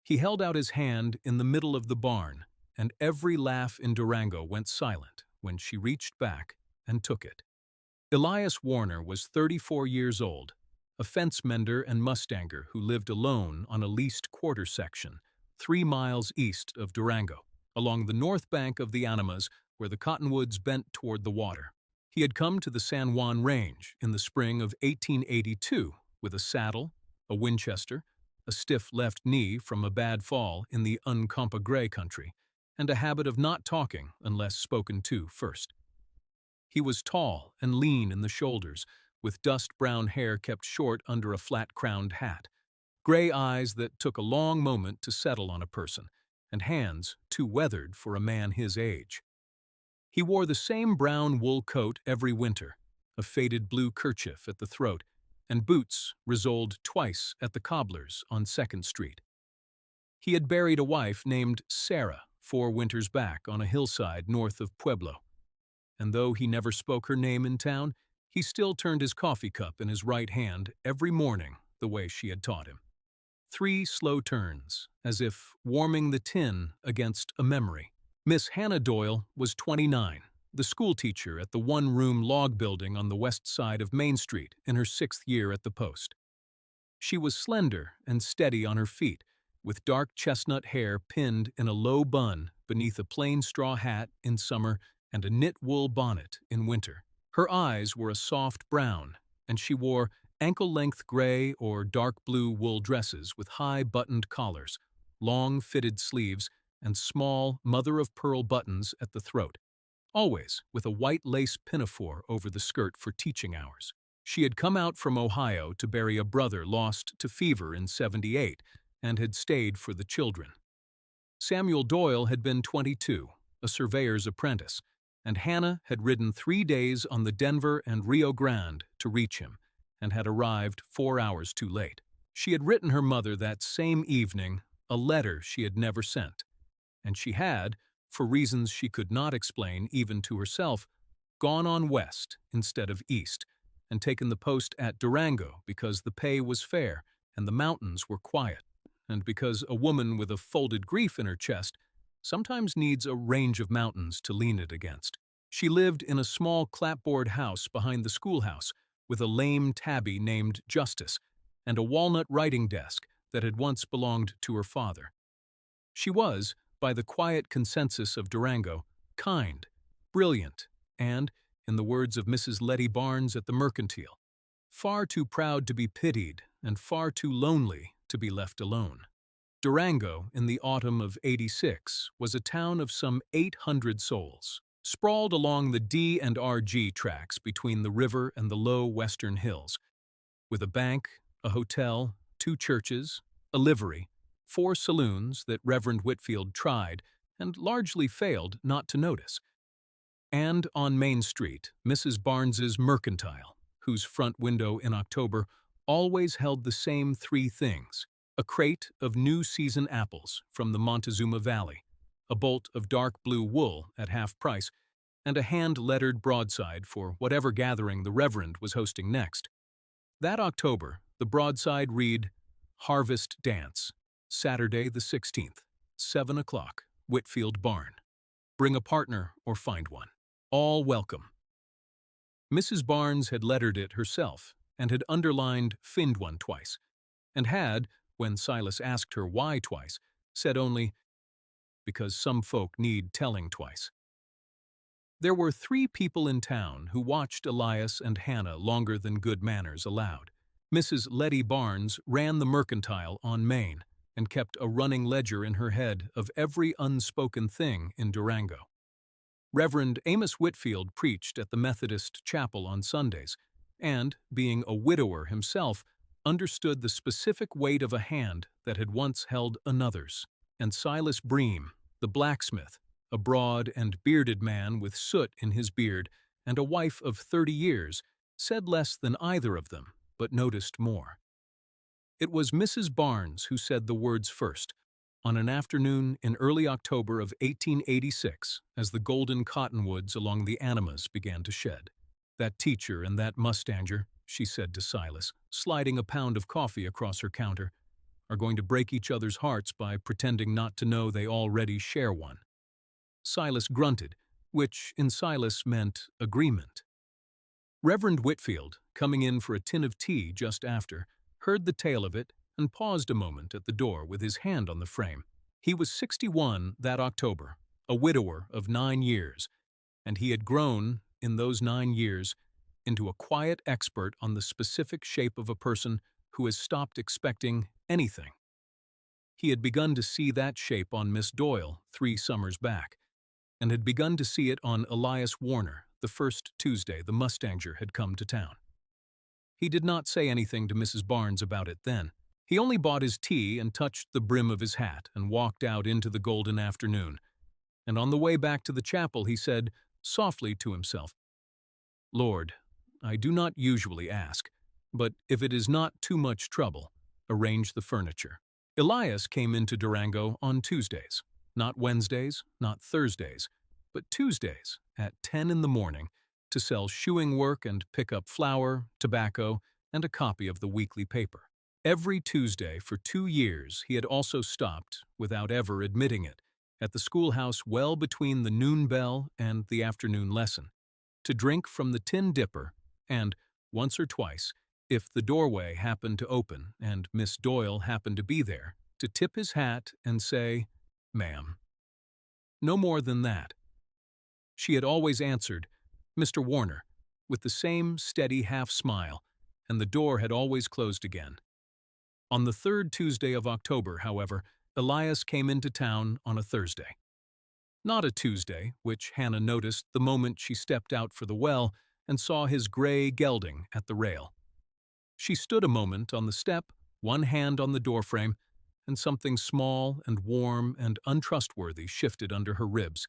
He held out his hand in the middle of the barn, and every laugh in Durango went silent when she reached back and took it. Elias Warner was 34 years old, a fence mender and mustanger who lived alone on a leased quarter section, 3 miles east of Durango, along the north bank of the Animas where the cottonwoods bent toward the water. He had come to the San Juan Range in the spring of 1882 with a saddle, a Winchester, a stiff left knee from a bad fall in the Uncompa Gray country, and a habit of not talking unless spoken to first. He was tall and lean in the shoulders, with dust-brown hair kept short under a flat-crowned hat, gray eyes that took a long moment to settle on a person, and hands too weathered for a man his age. He wore the same brown wool coat every winter, a faded blue kerchief at the throat, and boots resoled twice at the cobbler's on 2nd Street. He had buried a wife named Sarah 4 winters back on a hillside north of Pueblo, and though he never spoke her name in town, he still turned his coffee cup in his right hand every morning the way she had taught him. 3 slow turns, as if warming the tin against a memory. Miss Hannah Doyle was 29, the schoolteacher at the one-room log building on the west side of Main Street in her 6th year at the post. She was slender and steady on her feet, with dark chestnut hair pinned in a low bun beneath a plain straw hat in summer and a knit wool bonnet in winter. Her eyes were a soft brown, and she wore ankle-length gray or dark blue wool dresses with high buttoned collars, long fitted sleeves, and small mother-of-pearl buttons at the throat, always with a white lace pinafore over the skirt for teaching hours. She had come out from Ohio to bury a brother lost to fever in '78 and had stayed for the children. Samuel Doyle had been 22, a surveyor's apprentice, and Hannah had ridden 3 days on the Denver and Rio Grande to reach him and had arrived 4 hours too late. She had written her mother that same evening a letter she had never sent, and she had, for reasons she could not explain even to herself, gone on west instead of east and taken the post at Durango because the pay was fair and the mountains were quiet, and because a woman with a folded grief in her chest sometimes needs a range of mountains to lean it against. She lived in a small clapboard house behind the schoolhouse with a lame tabby named Justice and a walnut writing desk that had once belonged to her father. She was, by the quiet consensus of Durango, kind, brilliant, and, in the words of Mrs. Letty Barnes at the Mercantile, far too proud to be pitied and far too lonely to be left alone. Durango, in the autumn of '86, was a town of some 800 souls, sprawled along the D&RG tracks between the river and the low western hills, with a bank, a hotel, 2 churches, a livery, 4 saloons that Reverend Whitfield tried and largely failed not to notice, and on Main Street, Mrs. Barnes's Mercantile, whose front window in October always held the same 3 things: a crate of new season apples from the Montezuma Valley, a bolt of dark blue wool at half price, and a hand-lettered broadside for whatever gathering the Reverend was hosting next. That October, the broadside read, "Harvest Dance, Saturday the 16th, 7 o'clock, Whitfield Barn. Bring a partner or find one. All welcome." Mrs. Barnes had lettered it herself and had underlined "Find one" twice, and had, when Silas asked her why twice, said only, "Because some folk need telling twice." There were 3 people in town who watched Elias and Hannah longer than good manners allowed. Mrs. Letty Barnes ran the Mercantile on Main and kept a running ledger in her head of every unspoken thing in Durango. Reverend Amos Whitfield preached at the Methodist chapel on Sundays, and, being a widower himself, understood the specific weight of a hand that had once held another's. And Silas Bream, the blacksmith, a broad and bearded man with soot in his beard and a wife of 30 years, said less than either of them, but noticed more. It was Mrs. Barnes who said the words first, on an afternoon in early October of 1886, as the golden cottonwoods along the Animas began to shed. "That teacher and that mustanger," she said to Silas, sliding a pound of coffee across her counter, are going to break each other's hearts by pretending not to know they already share one. Silas grunted, which in Silas meant agreement. Reverend Whitfield, coming in for a tin of tea just after, heard the tale of it and paused a moment at the door with his hand on the frame. He was 61 that October, a widower of 9 years, and he had grown, in those 9 years, into a quiet expert on the specific shape of a person who has stopped expecting anything. He had begun to see that shape on Miss Doyle 3 summers back, and had begun to see it on Elias Warner the first Tuesday the mustanger had come to town. He did not say anything to Mrs. Barnes about it then. He only bought his tea and touched the brim of his hat and walked out into the golden afternoon. And on the way back to the chapel he said, softly to himself, "Lord, I do not usually ask, but if it is not too much trouble, arrange the furniture." Elias came into Durango on Tuesdays, not Wednesdays, not Thursdays, but Tuesdays at 10 in the morning to sell shoeing work and pick up flour, tobacco, and a copy of the weekly paper. Every Tuesday for 2 years he had also stopped, without ever admitting it, at the schoolhouse well between the noon bell and the afternoon lesson, to drink from the tin dipper and, once or twice, if the doorway happened to open and Miss Doyle happened to be there, to tip his hat and say, "Ma'am." No more than that. She had always answered, "Mr. Warner," with the same steady half-smile, and the door had always closed again. On the 3rd Tuesday of October, however, Elias came into town on a Thursday. Not a Tuesday, which Hannah noticed the moment she stepped out for the well and saw his gray gelding at the rail. She stood a moment on the step, one hand on the doorframe, and something small and warm and untrustworthy shifted under her ribs.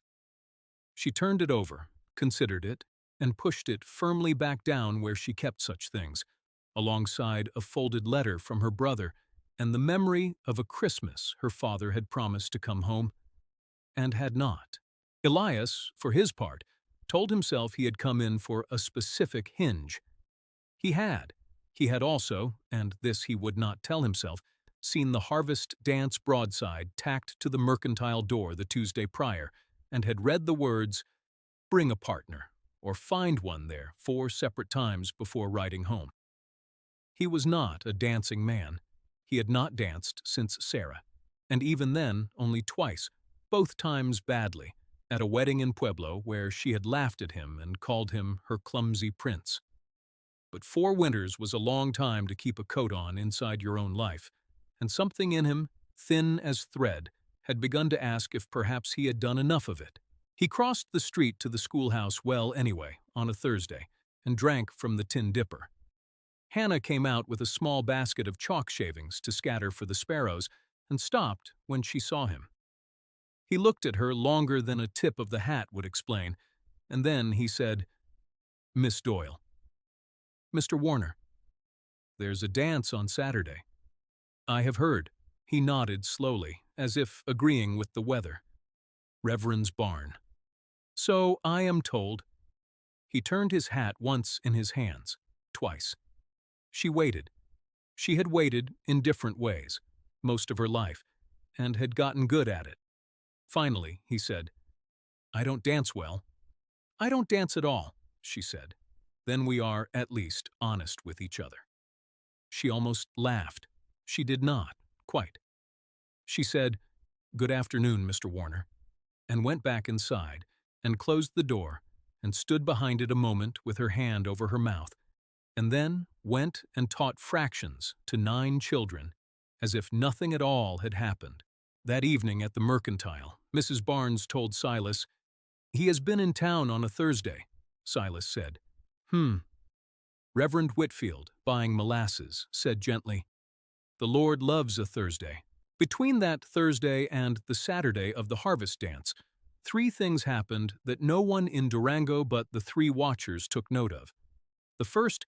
She turned it over, considered it, and pushed it firmly back down where she kept such things, alongside a folded letter from her brother and the memory of a Christmas her father had promised to come home, and had not. Elias, for his part, told himself he had come in for a specific hinge. He had also, and this he would not tell himself, seen the harvest dance broadside tacked to the mercantile door the Tuesday prior, and had read the words, "Bring a partner," or "Find one there" 4 separate times before riding home. He was not a dancing man. He had not danced since Sarah, and even then only twice, both times badly, at a wedding in Pueblo where she had laughed at him and called him her clumsy prince. But 4 winters was a long time to keep a coat on inside your own life, and something in him, thin as thread, had begun to ask if perhaps he had done enough of it. He crossed the street to the schoolhouse well anyway, on a Thursday, and drank from the tin dipper. Hannah came out with a small basket of chalk shavings to scatter for the sparrows, and stopped when she saw him. He looked at her longer than a tip of the hat would explain, and then he said, "Miss Doyle." "Mr. Warner." "There's a dance on Saturday." "I have heard." He nodded slowly, as if agreeing with the weather. "Reverend's barn." "So I am told." He turned his hat once in his hands, twice. She waited. She had waited in different ways, most of her life, and had gotten good at it. Finally, he said, "I don't dance well." "I don't dance at all," she said. "Then we are, at least, honest with each other." She almost laughed. She did not, quite. She said, "Good afternoon, Mr. Warner," and went back inside, and closed the door, and stood behind it a moment with her hand over her mouth, and then went and taught fractions to 9 children, as if nothing at all had happened. That evening at the mercantile, Mrs. Barnes told Silas, "He has been in town on a Thursday," Silas said. Reverend Whitfield, buying molasses, said gently, "The Lord loves a Thursday." Between that Thursday and the Saturday of the harvest dance, 3 things happened that no one in Durango but the 3 watchers took note of. The first,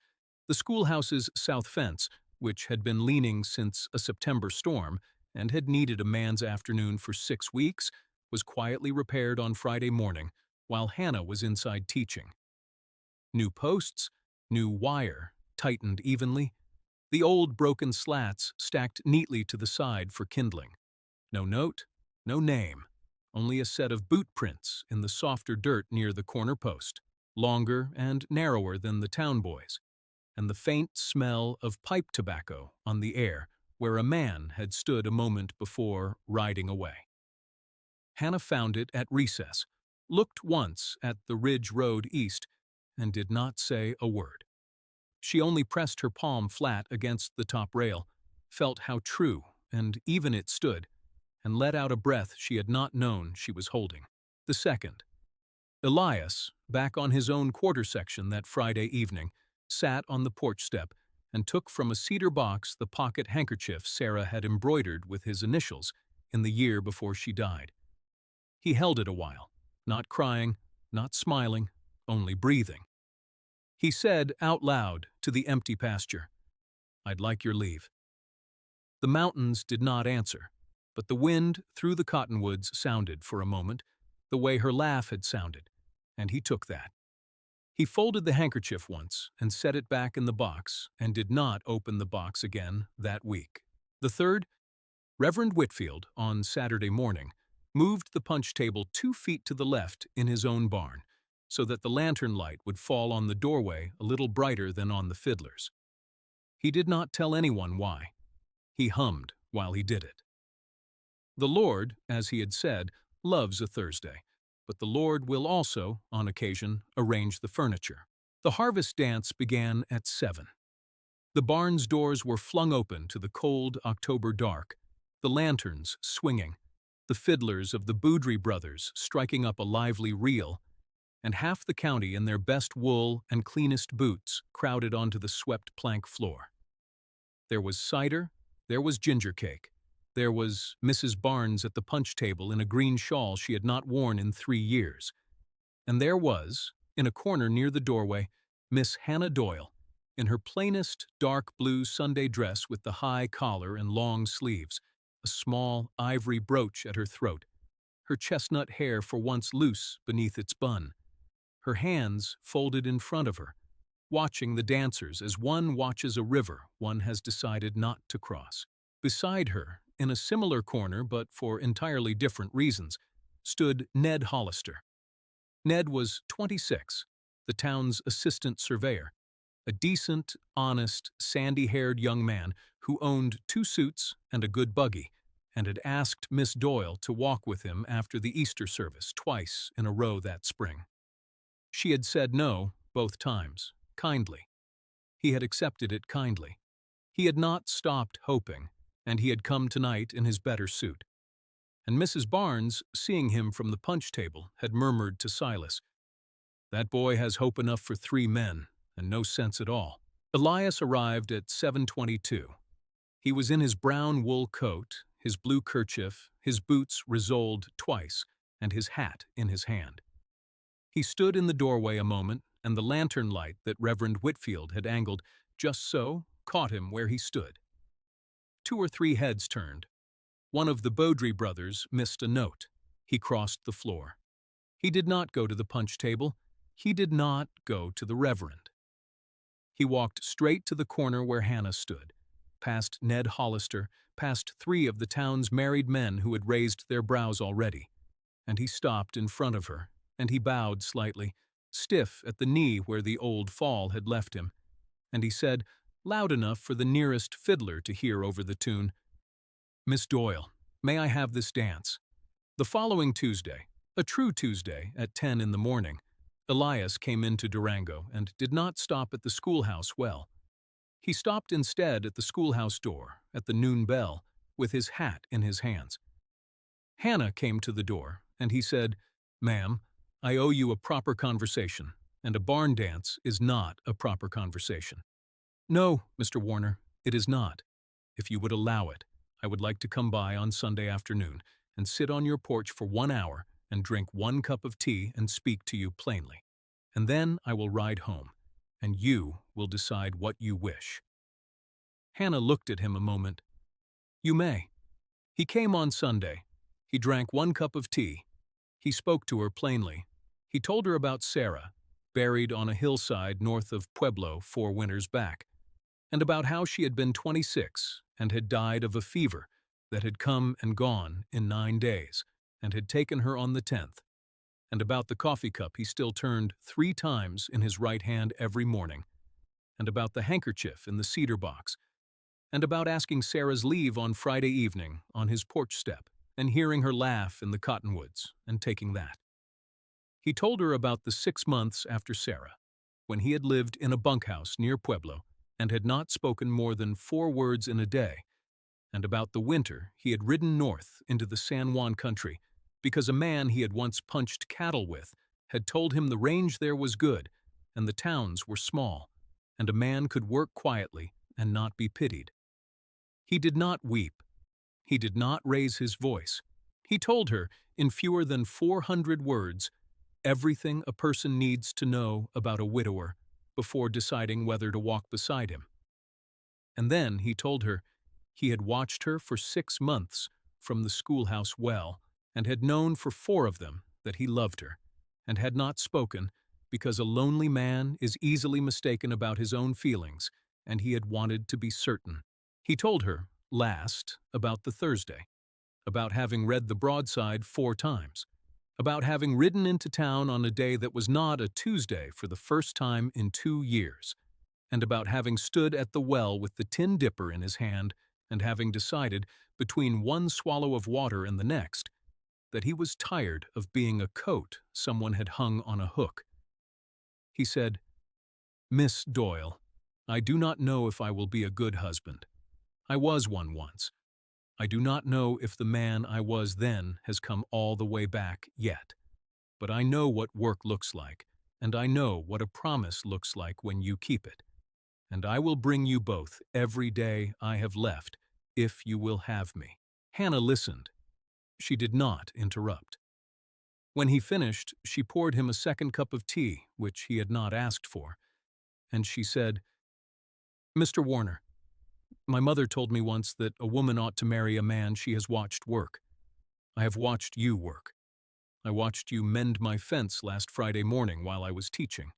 the schoolhouse's south fence, which had been leaning since a September storm and had needed a man's afternoon for 6 weeks, was quietly repaired on Friday morning while Hannah was inside teaching. New posts, new wire, tightened evenly, The old broken slats stacked neatly to the side for kindling. No note, no name, only a set of boot prints in the softer dirt near the corner post, longer and narrower than the town boys, and the faint smell of pipe tobacco on the air where a man had stood a moment before riding away. Hannah found it at recess, looked once at the ridge road east, and did not say a word. She only pressed her palm flat against the top rail, felt how true and even it stood, and let out a breath she had not known she was holding. The second. Elias, back on his own quarter section that Friday evening, sat on the porch step and took from a cedar box the pocket handkerchief Sarah had embroidered with his initials in the year before she died. He held it a while, not crying, not smiling, only breathing. He said out loud to the empty pasture, "I'd like your leave." The mountains did not answer, but the wind through the cottonwoods sounded for a moment, the way her laugh had sounded, and he took that. He folded the handkerchief once and set it back in the box and did not open the box again that week. The third, Reverend Whitfield, on Saturday morning, moved the punch table 2 feet to the left in his own barn, so that the lantern light would fall on the doorway a little brighter than on the fiddlers. He did not tell anyone why. He hummed while he did it. The Lord, as he had said, loves a Thursday, but the Lord will also, on occasion, arrange the furniture. The harvest dance began at 7. The barn's doors were flung open to the cold October dark, the lanterns swinging, the fiddlers of the Boudry brothers striking up a lively reel, and half the county in their best wool and cleanest boots crowded onto the swept plank floor. There was cider, there was ginger cake, there was Mrs. Barnes at the punch table in a green shawl she had not worn in 3 years, and there was, in a corner near the doorway, Miss Hannah Doyle, in her plainest dark blue Sunday dress with the high collar and long sleeves, a small ivory brooch at her throat, her chestnut hair for once loose beneath its bun, her hands folded in front of her, watching the dancers as one watches a river one has decided not to cross. Beside her, in a similar corner but for entirely different reasons, stood Ned Hollister. Ned was 26, the town's assistant surveyor, a decent, honest, sandy-haired young man who owned 2 suits and a good buggy, and had asked Miss Doyle to walk with him after the Easter service twice in a row that spring. She had said no both times, kindly. He had accepted it kindly. He had not stopped hoping, and he had come tonight in his better suit. And Mrs. Barnes, seeing him from the punch table, had murmured to Silas, "That boy has hope enough for 3 men, and no sense at all." Elias arrived at 7:22. He was in his brown wool coat, his blue kerchief, his boots resoled twice, and his hat in his hand. He stood in the doorway a moment, and the lantern light that Reverend Whitfield had angled just so caught him where he stood. 2 or 3 heads turned. One of the Boudry brothers missed a note. He crossed the floor. He did not go to the punch table. He did not go to the Reverend. He walked straight to the corner where Hannah stood, past Ned Hollister, past 3 of the town's married men who had raised their brows already, and he stopped in front of her, and he bowed slightly, stiff at the knee where the old fall had left him, and he said, loud enough for the nearest fiddler to hear over the tune, "Miss Doyle, may I have this dance?" The following Tuesday, a true Tuesday, at 10 in the morning, Elias came into Durango and did not stop at the schoolhouse well. He stopped instead at the schoolhouse door, at the noon bell, with his hat in his hands. Hannah came to the door, and he said, "Ma'am, I owe you a proper conversation, and a barn dance is not a proper conversation." "No, Mr. Warner, it is not. If you would allow it, I would like to come by on Sunday afternoon and sit on your porch for 1 hour and drink 1 cup of tea and speak to you plainly. And then I will ride home, and you will decide what you wish." Hannah looked at him a moment. "You may." He came on Sunday. He drank 1 cup of tea. He spoke to her plainly. He told her about Sarah, buried on a hillside north of Pueblo 4 winters back. and about how she had been 26 and had died of a fever that had come and gone in 9 days and had taken her on the 10th, and about the coffee cup he still turned 3 times in his right hand every morning, and about the handkerchief in the cedar box, and about asking Sarah's leave on Friday evening on his porch step and hearing her laugh in the cottonwoods and taking that. He told her about the 6 months after Sarah, when he had lived in a bunkhouse near Pueblo and had not spoken more than 4 words in a day, and about the winter he had ridden north into the San Juan country because a man he had once punched cattle with had told him the range there was good and the towns were small, and a man could work quietly and not be pitied. He did not weep. He did not raise his voice. He told her, in fewer than 400 words, everything a person needs to know about a widower before deciding whether to walk beside him. And then he told her he had watched her for 6 months from the schoolhouse well and had known for 4 of them that he loved her, and had not spoken because a lonely man is easily mistaken about his own feelings, and he had wanted to be certain. He told her, last, about the Thursday, about having read the broadside 4 times, about having ridden into town on a day that was not a Tuesday for the first time in 2 years, and about having stood at the well with the tin dipper in his hand and having decided, between one swallow of water and the next, that he was tired of being a coat someone had hung on a hook. He said, "Miss Doyle, I do not know if I will be a good husband. I was one once. I do not know if the man I was then has come all the way back yet. But I know what work looks like, and I know what a promise looks like when you keep it. And I will bring you both every day I have left, if you will have me." Hannah listened. She did not interrupt. When he finished, she poured him a second cup of tea, which he had not asked for, and she said, "Mr. Warner, my mother told me once that a woman ought to marry a man she has watched work. I have watched you work. I watched you mend my fence last Friday morning while I was teaching,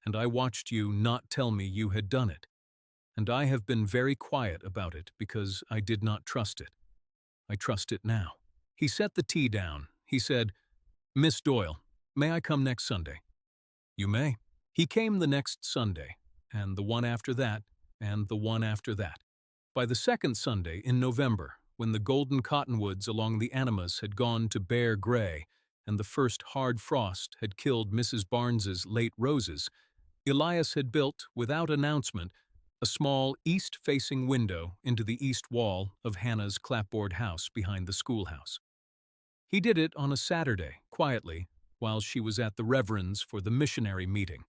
and I watched you not tell me you had done it. And I have been very quiet about it because I did not trust it. I trust it now." He set the tea down. He said, "Miss Doyle, may I come next Sunday?" "You may." He came the next Sunday, and the one after that, and the one after that. By the second Sunday in November, when the golden cottonwoods along the Animas had gone to bare gray, and the first hard frost had killed Mrs. Barnes's late roses, Elias had built, without announcement, a small east-facing window into the east wall of Hannah's clapboard house behind the schoolhouse. He did it on a Saturday, quietly, while she was at the Reverend's for the missionary meeting.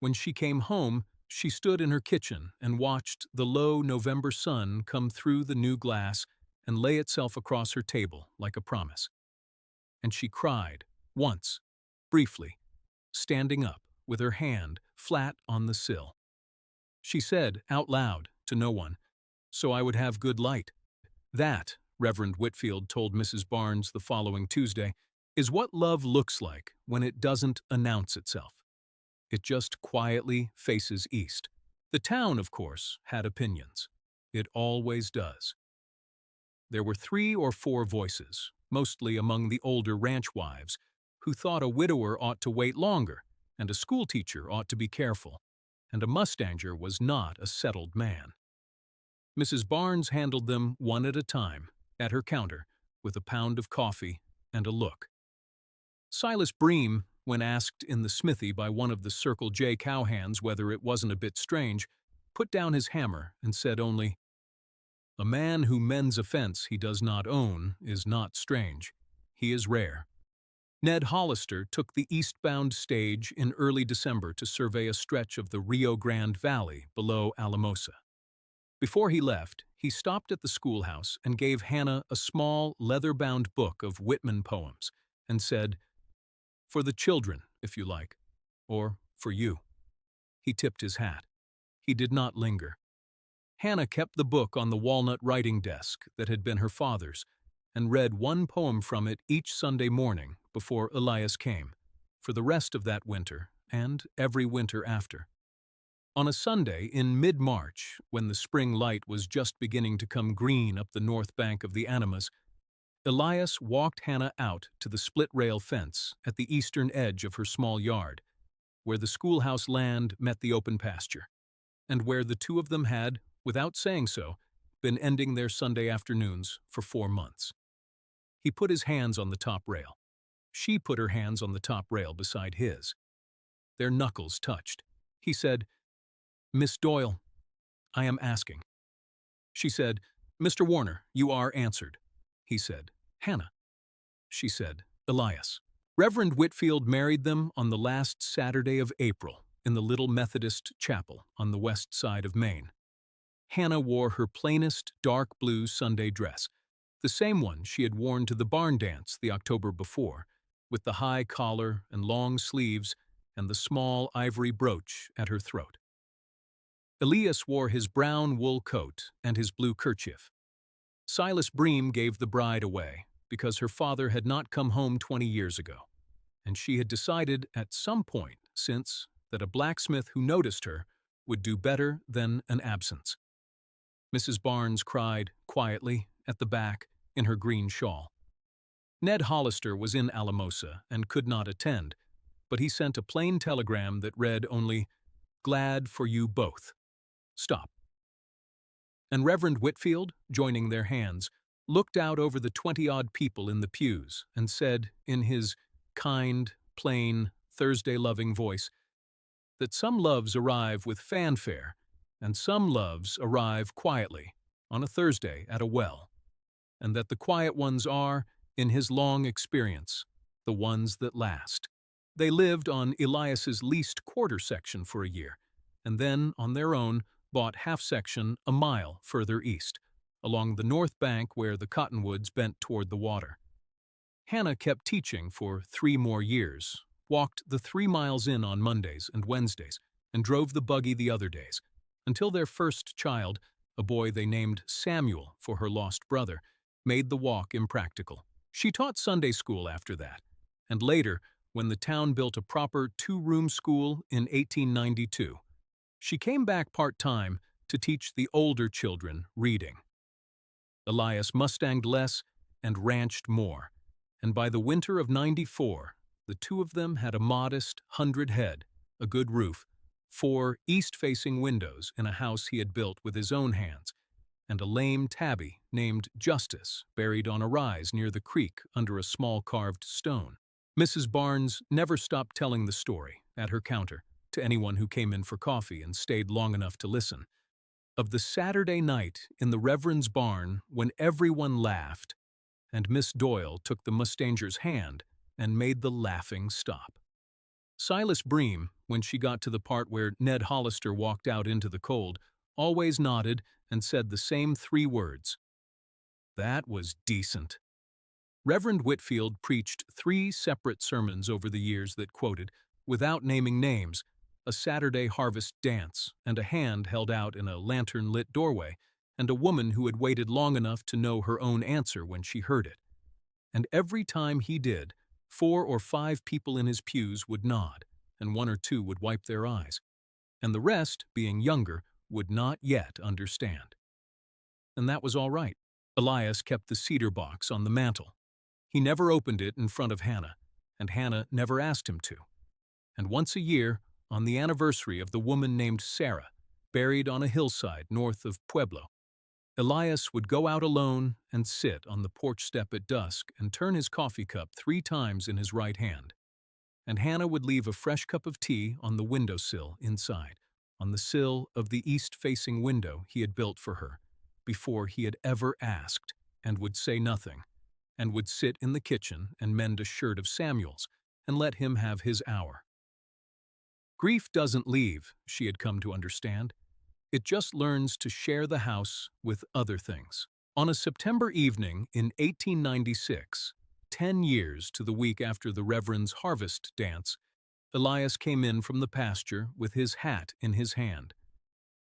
When she came home, she stood in her kitchen and watched the low November sun come through the new glass and lay itself across her table like a promise. And she cried, once, briefly, standing up with her hand flat on the sill. She said, out loud, to no one, "So I would have good light." That, Reverend Whitfield told Mrs. Barnes the following Tuesday, is what love looks like when it doesn't announce itself. It just quietly faces east. The town, of course, had opinions. It always does. There were 3 or 4 voices, mostly among the older ranch wives, who thought a widower ought to wait longer, and a schoolteacher ought to be careful, and a mustanger was not a settled man. Mrs. Barnes handled them one at a time, at her counter, with a pound of coffee and a look. Silas Bream, when asked in the smithy by one of the Circle J cowhands whether it wasn't a bit strange, put down his hammer and said only, "A man who mends a fence he does not own is not strange. He is rare." Ned Hollister took the eastbound stage in early December to survey a stretch of the Rio Grande Valley below Alamosa. Before he left, he stopped at the schoolhouse and gave Hannah a small, leather-bound book of Whitman poems and said, "For the children, if you like, or for you." He tipped his hat. He did not linger. Hannah kept the book on the walnut writing desk that had been her father's and read one poem from it each Sunday morning before Elias came, for the rest of that winter and every winter after. On a Sunday in mid-March, when the spring light was just beginning to come green up the north bank of the Animas, Elias walked Hannah out to the split-rail fence at the eastern edge of her small yard, where the schoolhouse land met the open pasture, and where the two of them had, without saying so, been ending their Sunday afternoons for 4 months. He put his hands on the top rail. She put her hands on the top rail beside his. Their knuckles touched. He said, "Miss Doyle, I am asking." She said, "Mr. Warner, you are answered." He said, "Hannah." She said, "Elias." Reverend Whitfield married them on the last Saturday of April in the little Methodist chapel on the west side of Maine. Hannah wore her plainest dark blue Sunday dress, the same one she had worn to the barn dance the October before, with the high collar and long sleeves and the small ivory brooch at her throat. Elias wore his brown wool coat and his blue kerchief. Silas Bream gave the bride away because her father had not come home 20 years ago, and she had decided at some point since that a blacksmith who noticed her would do better than an absence. Mrs. Barnes cried quietly at the back in her green shawl. Ned Hollister was in Alamosa and could not attend, but he sent a plain telegram that read only, "Glad for you both. Stop." And Reverend Whitfield, joining their hands, looked out over the 20-odd people in the pews and said, in his kind, plain, Thursday-loving voice, that some loves arrive with fanfare, and some loves arrive quietly on a Thursday at a well, and that the quiet ones are, in his long experience, the ones that last. They lived on Elias's leased quarter section for a year, and then, on their own, bought half section a mile further east, along the north bank where the cottonwoods bent toward the water. Hannah kept teaching for 3 more years, walked the 3 miles in on Mondays and Wednesdays, and drove the buggy the other days, until their first child, a boy they named Samuel for her lost brother, made the walk impractical. She taught Sunday school after that, and later, when the town built a proper 2-room school in 1892, she came back part-time to teach the older children reading. Elias mustanged less and ranched more, and by the winter of '94, the two of them had a modest 100 head, a good roof, 4 east-facing windows in a house he had built with his own hands, and a lame tabby named Justice buried on a rise near the creek under a small carved stone. Mrs. Barnes never stopped telling the story, at her counter, to anyone who came in for coffee and stayed long enough to listen, of the Saturday night in the Reverend's barn when everyone laughed, and Miss Doyle took the mustanger's hand and made the laughing stop. Silas Bream, when she got to the part where Ned Hollister walked out into the cold, always nodded and said the same 3 words. That was decent. Reverend Whitfield preached 3 separate sermons over the years that quoted, without naming names, a Saturday harvest dance, and a hand held out in a lantern-lit doorway, and a woman who had waited long enough to know her own answer when she heard it. And every time he did, 4 or 5 people in his pews would nod, and 1 or 2 would wipe their eyes, and the rest, being younger, would not yet understand. And that was all right. Elias kept the cedar box on the mantel. He never opened it in front of Hannah, and Hannah never asked him to. And once a year, on the anniversary of the woman named Sarah, buried on a hillside north of Pueblo, Elias would go out alone and sit on the porch step at dusk and turn his coffee cup 3 times in his right hand. And Hannah would leave a fresh cup of tea on the windowsill inside, on the sill of the east-facing window he had built for her, before he had ever asked, and would say nothing, and would sit in the kitchen and mend a shirt of Samuel's, and let him have his hour. Grief doesn't leave, she had come to understand. It just learns to share the house with other things. On a September evening in 1896, 10 years to the week after the Reverend's harvest dance, Elias came in from the pasture with his hat in his hand,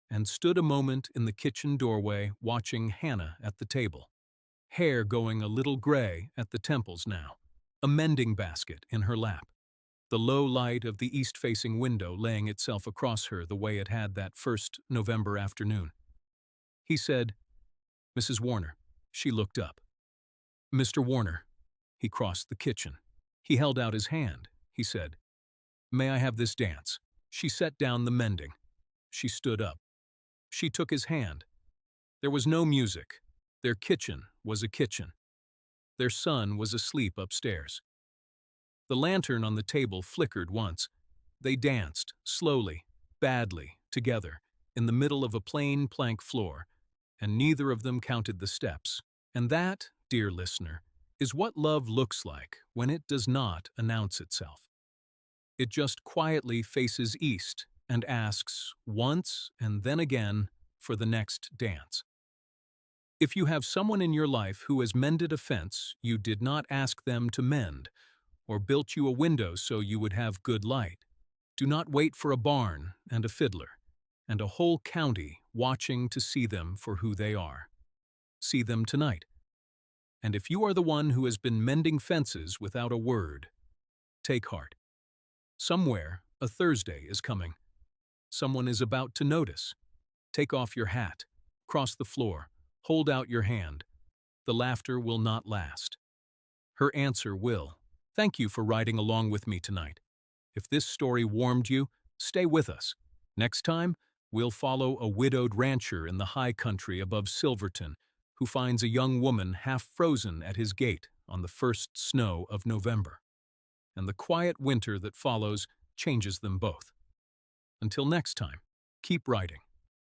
and stood a moment in the kitchen doorway watching Hannah at the table, hair going a little gray at the temples now, a mending basket in her lap. the low light of the east-facing window laying itself across her the way it had that first November afternoon. He said, "Mrs. Warner." She looked up. "Mr. Warner." He crossed the kitchen. He held out his hand. He said, "May I have this dance?" She set down the mending. She stood up. She took his hand. There was no music. Their kitchen was a kitchen. Their son was asleep upstairs. The lantern on the table flickered once. They danced, slowly, badly, together, in the middle of a plain plank floor, and neither of them counted the steps. And that, dear listener, is what love looks like when it does not announce itself. It just quietly faces east and asks once and then again for the next dance. If you have someone in your life who has mended a fence you did not ask them to mend, or built you a window so you would have good light, do not wait for a barn and a fiddler, and a whole county watching to see them for who they are. See them tonight. And if you are the one who has been mending fences without a word, take heart. Somewhere, a Thursday is coming. Someone is about to notice. Take off your hat, cross the floor, hold out your hand. The laughter will not last. Her answer will. Thank you for riding along with me tonight. If this story warmed you, stay with us. Next time, we'll follow a widowed rancher in the high country above Silverton who finds a young woman half frozen at his gate on the first snow of November. And the quiet winter that follows changes them both. Until next time, keep writing.